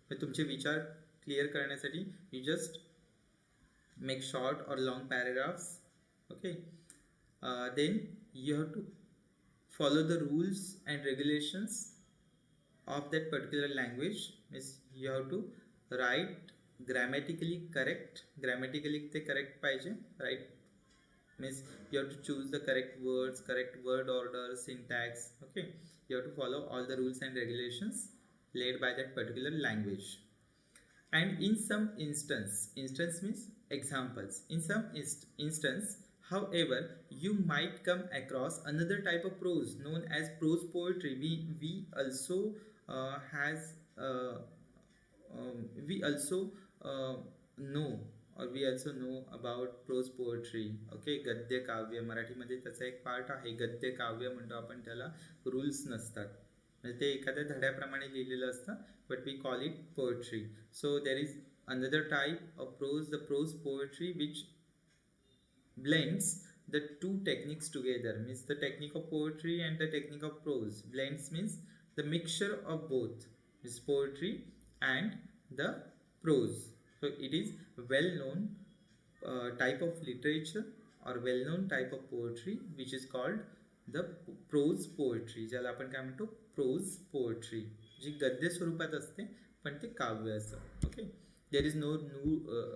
Speaker 1: तर तुमचे विचार clear करण्यासाठी you just make short or long paragraphs. Okay, then you have to follow the rules and regulations of that particular language. Means you have to write grammatically correct. Grammatically ते correct पाहिजे. Write means you have to choose the correct words, correct word order, syntax. Okay, you have to follow all the rules and regulations laid by that particular language. And in some instance means examples, in some instance, however, you might come across another type of prose known as prose poetry. We also has we also know, or we also know about prose poetry. Okay, गद्य काव्य, मराठीमध्ये त्याचा एक part आहे गद्य काव्य म्हणतो आपण त्याला. रूल्स नसतात, म्हणजे ते एखाद्या धड्याप्रमाणे लिहिलेलं असतं, but we call it poetry. So there is another type of prose, the prose poetry, which blends the two techniques together. Means the technique of poetry and the technique of prose. Blends means the mixture of both, is poetry and the prose. So it is well known type of literature or well known type of poetry which is called the prose poetry, ज्याला आपण काय म्हणतो pros poetry, जी गद्य स्वरूपात असते पण ते काव्य असतं. Okay, there is no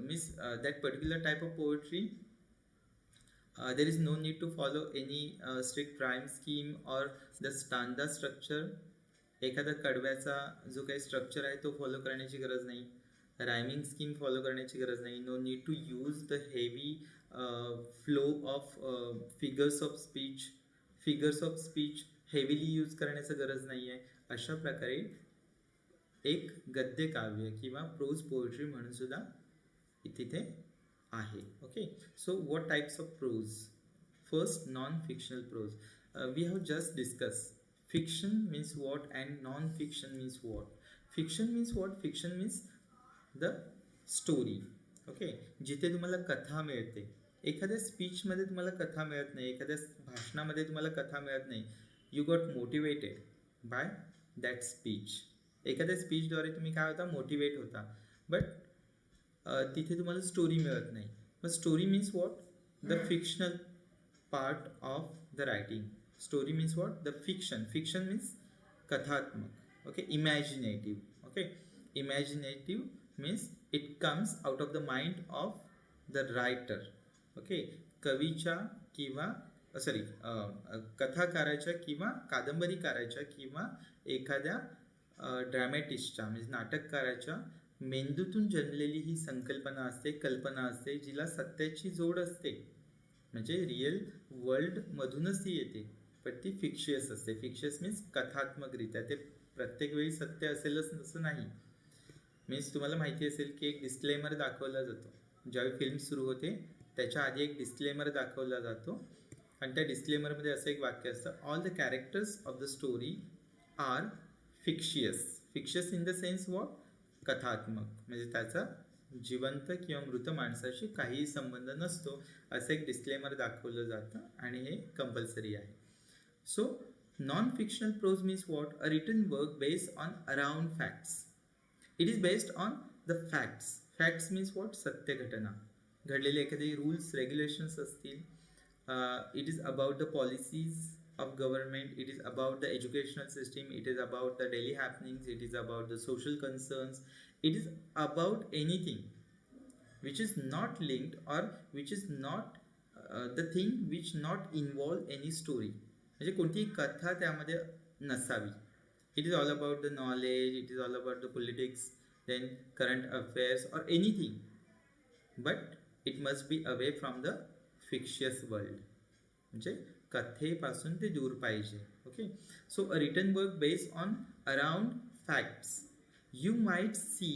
Speaker 1: means that particular type of poetry there is no need to follow any strict rhyme scheme or the stanza structure. एखादा कडव्याचा जो काही स्ट्रक्चर आहे तो फॉलो करण्याची गरज नाही, रायमिंग स्कीम फॉलो करण्याची गरज नाही. No need to use the heavy flow of figures of speech heavily use करण्याचं गरज नाही आहे. अशा प्रकारे एक गद्य काव्य किंवा प्रोज पोएट्री म्हणून सुद्धा तिथे आहे. Okay, so what types of prose? First, non fictional prose. We have just discuss fiction means what and non-fiction means what. Fiction means what? Fiction means the story. Okay, जिथे तुम्हाला कथा मिळते. एखाद्या स्पीचमध्ये तुम्हाला कथा मिळत नाही, एखाद्या भाषणामध्ये तुम्हाला कथा मिळत नाही. You got motivated by that speech. एखाद्या स्पीचद्वारे तुम्ही काय होता, मोटिवेट होता, बट तिथे तुम्हाला स्टोरी मिळत नाही. मग story means what? The fictional part of the writing. Story means what? The fiction. Fiction means kathatmak. Okay, imaginative. Okay, imaginative means it comes out of the mind of the writer. Okay, कवीच्या किंवा sorry कथाकाराच्या किंवा कादंबरीकाराच्या किंवा एखाद्या ड्रॅमॅटिस्टच्या म्हणजे नाटककाराच्या मेंदूतून जन्मलेली ही संकल्पना असते, कल्पना असते, जिला सत्याची जोड असते. म्हणजे रिअल वर्ल्डमधूनच ती येते, पण ती फिक्शियस असते. फिक्शियस मीन्स कथात्मकरित्या. ते प्रत्येक वेळी सत्य असेलच असं नाही. मीन्स तुम्हाला माहिती असेल की एक डिस्क्लेमर दाखवला जातो ज्यावेळी फिल्म सुरू होते, त्याच्या आधी एक डिस्क्लेमर दाखवला जातो आणि त्या डिस्क्लेमरमध्ये असं एक वाक्य असतं, all the characters of the story are fictitious. Fictitious in the sense what? कथात्मक, म्हणजे त्याचा जिवंत किंवा मृत माणसाशी काहीही संबंध नसतो, असं एक डिस्क्लेमर दाखवलं जातं आणि हे कंपल्सरी आहे. So, non-fictional prose means what? A written work based on around facts. It is based on the facts. Facts means what? सत्य घटना, घडलेले एखादे रूल्स रेग्युलेशन्स असतील. It is about the policies of government. It is about the educational system. It is about the daily happenings. It is about the social concerns. It is about anything which is not linked or which is not the thing which not involve any story. म्हणजे कोणतीही कथा त्यामध्ये नसावी. It is all about the knowledge, it is all about the politics, then current affairs और anything, but it must be away from the fictitious world. म्हणजे कथेपासून ते दूर पाहिजे. Okay, so a written work based on around facts. You might see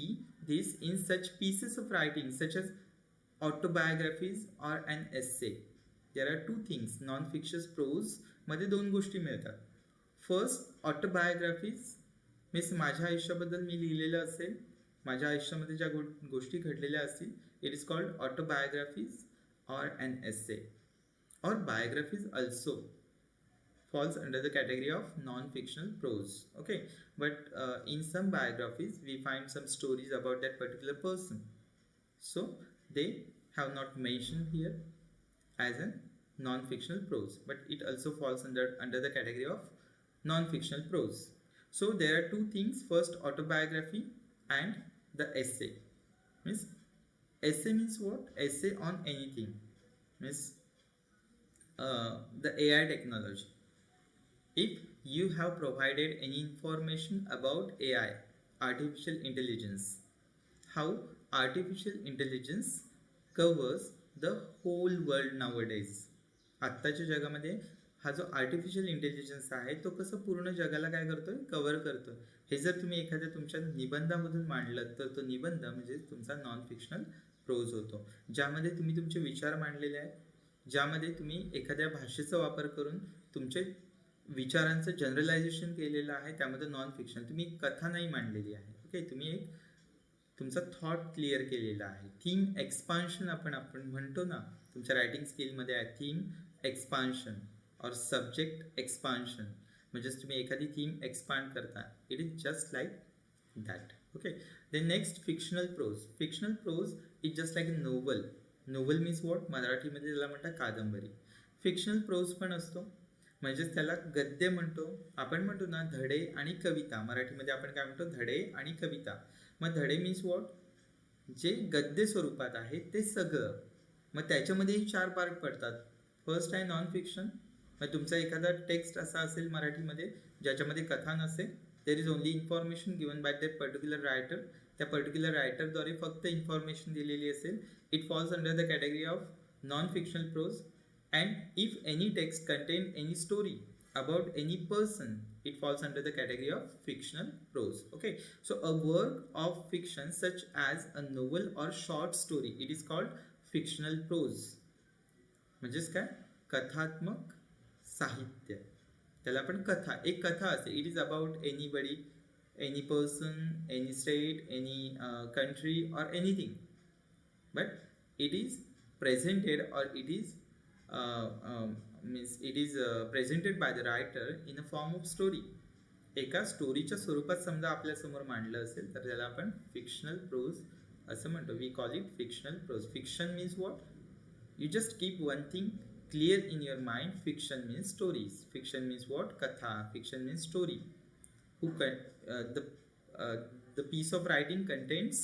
Speaker 1: this in such pieces of writing such as autobiographies और an essay. There are two things. Non fictitious prose मध्ये दोन गोष्टी मिळतात. फर्स्ट, ऑटोबायोग्राफीज मीन्स माझ्या आयुष्याबद्दल मी लिहिलेलं असेल, माझ्या आयुष्यामध्ये ज्या गोष्टी घडलेल्या असतील, इट इज कॉल्ड ऑटोबायोग्राफीज और एन एस्से. और biographies also falls under the category of non-fictional prose. Okay, but in some biographies we find some stories about that particular person, so they have not mentioned here as a non-fictional prose, but it also falls under the category of non-fictional prose. So there are two things. First, autobiography and the essay. Means essay means what? Essay on anything means the AI technology. If you have provided any information about AI, artificial intelligence, how artificial intelligence covers the whole world nowadays. आत्ताच्या जगामध्ये हा जो artificial intelligence आहे तो कसं पूर्ण जगाला काय करतोय, कव्हर करतोय. हे जर तुम्ही एखाद्या तुमच्या निबंधामधून मांडलं तर तो निबंध म्हणजे तुमचा नॉन फिक्शनल प्रोज होतो, ज्यामध्ये तुम्ही तुमचे विचार मांडलेले आहेत, ज्यामध्ये तुम्ही एखाद्या भाषेचा वापर करून तुमचे विचारांचं जनरलायझेशन केलेलं आहे. त्यामध्ये नॉन फिक्शन, तुम्ही कथा नाही मांडलेली आहे. ओके, तुम्ही एक तुमचा थॉट क्लिअर केलेला आहे. थीम एक्सपान्शन आपण म्हणतो ना, तुमच्या रायटिंग स्किलमध्ये आहे थीम एक्सपान्शन और सब्जेक्ट एक्सपान्शन. म्हणजेच तुम्ही एखादी थीम एक्सपांड करता. It is just like that. Okay, then next, fictional prose. Fictional prose is just like a novel. Means what? मराठीमध्ये त्याला म्हणतात कादंबरी. फिक्शनल प्रोज पण असतो. म्हणजेच त्याला गद्य म्हणतो. आपण म्हणतो ना धडे आणि कविता, मराठीमध्ये आपण काय म्हणतो, धडे आणि कविता. मग धडे मीन्स वॉट, जे गद्य स्वरूपात आहे ते सगळं. मग त्याच्यामध्येही 4 पार्ट पडतात. फर्स्ट आहे नॉन फिक्शन. मग तुमचा एखादा टेक्स्ट असा असेल मराठीमध्ये ज्याच्यामध्ये कथा नसेल, there is only information given by that particular writer. त्या पर्टिक्युलर रायटरद्वारे फक्त इन्फॉर्मेशन दिलेली असेल. It falls under the category of non fictional prose. And if any text contain any story about any person, it falls under the category of fictional prose. Okay, so a work of fiction such as a novel or short story, it is called fictional prose. म्हणजेच काय, कथात्मक साहित्य. त्याला आपण कथा, एक कथा असते. It is about anybody, any person, any state, any country और anything, but it is presented or it is means it is presented by the writer in a form of story. एका स्टोरीच्या स्वरूपात समजा आपल्या समोर मांडलं असेल तर त्याला आपण फिक्शनल प्रोज असं म्हणतो. We call it fictional prose. Fiction means what, you just keep one thing clear in your mind. Fiction means stories. Fiction means what, कथा. Fiction means story. The piece of writing contains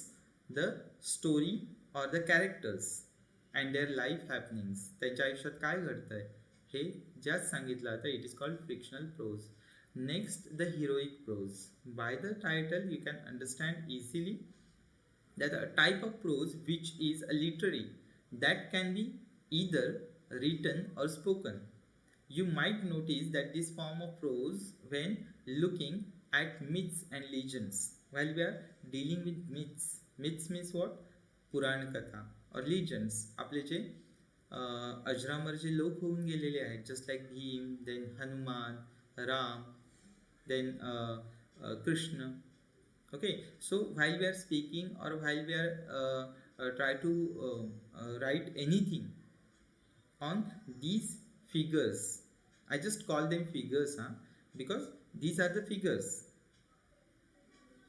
Speaker 1: the story or the characters and their life happenings. त्यांच्या आयुष्यात काय घडतंय हे ज्यात सांगितलं जातं. It is called fictional prose. Next the heroic prose. By the title you can understand easily that a type of prose which is a literary that can be either written or spoken. You might notice that this form of prose when looking at myths and legends. While we are dealing with myths, myths means what, पुराण कथा और legends, आपले जे अजरामर जे लोक होऊन गेलेले आहेत, just like Bhim, then Hanuman, Ram, then Krishna. Okay, so while we are speaking or while we are try to write anything on these figures, I just call them figures, because these are the figures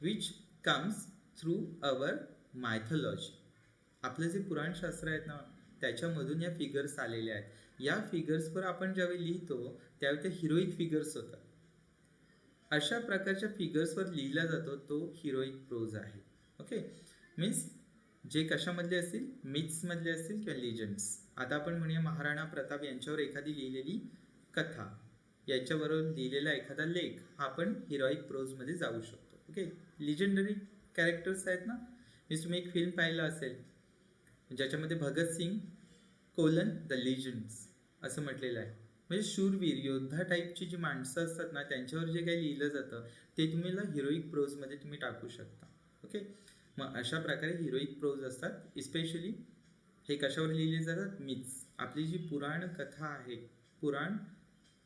Speaker 1: which comes through our mythology. आपलं जे पुराणशास्त्र आहेत ना त्याच्यामधून या figures आलेले आहेत. या फिगर्सवर आपण ज्यावेळी लिहितो त्यावेळी ते हिरोईक फिगर्स होतात. अशा प्रकारच्या फिगर्सवर लिहिला जातो तो हिरोइक प्रोज आहे. ओके, मीन्स जे कशामधले असतील, मिथ्समधले असतील किंवा लिजंड्स. आता आपण म्हणूया महाराणा प्रताप यांच्यावर एखादी लिहिलेली कथा, याच्याबरोबर लिहिलेला एखादा लेख, हा आपण हिरोइक प्रोजमध्ये जाऊ शकतो. ओके, लिजंडरी कॅरेक्टर्स आहेत ना. मीन्स तुम्ही एक फिल्म पाहिलं असेल ज्याच्यामध्ये भगतसिंग कोलन द लिजंड्स असं म्हटलेलं आहे. म्हणजे शूरवीर योद्धा टाईपची जी माणसं असतात ना त्यांच्यावर जे काही लिहिलं जातं ते तुम्हाला हिरोइक प्रोजमध्ये तुम्ही टाकू शकता. ओके, मग अशा प्रकारे हिरोइक प्रोज असतात. इस्पेशली हे कशावर लिहिले जातात, मिथ्स. आपली जी पुराण कथा आहे, पुराण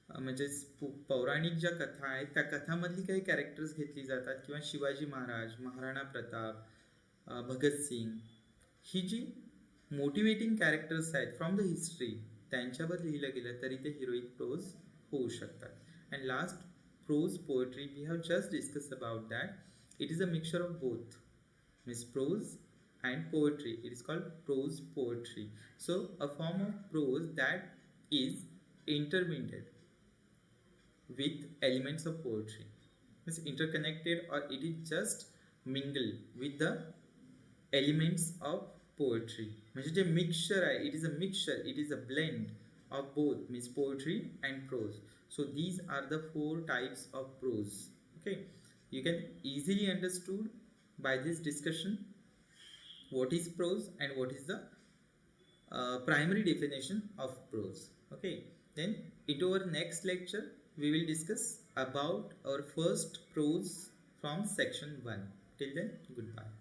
Speaker 1: म्हणजेच पौराणिक ज्या कथा आहेत त्या कथामधली काही कॅरेक्टर्स घेतली जातात, किंवा शिवाजी महाराज, महाराणा प्रताप, भगतसिंग, ही जी मोटिवेटिंग कॅरेक्टर्स आहेत फ्रॉम द हिस्ट्री त्यांच्यावर लिहिलं गेलं तरी ते हिरोइक प्रोज होऊ शकतात. And last, prose poetry. We have just discuss about that. It is a mixture of both, means prose and poetry. It is called prose poetry. So a form of prose that is intertwined with elements of poetry. It's interconnected, or it is just mingled with the elements of poetry. म्हणजे जे mixture आहे, it is a mixture, it is a blend of both, means poetry and prose. So these are the 4 types of prose. Okay, you can easily understood by this discussion what is prose and what is the primary definition of prose. Okay, then into our next lecture we will discuss about our first prose from section 1. Till then, goodbye.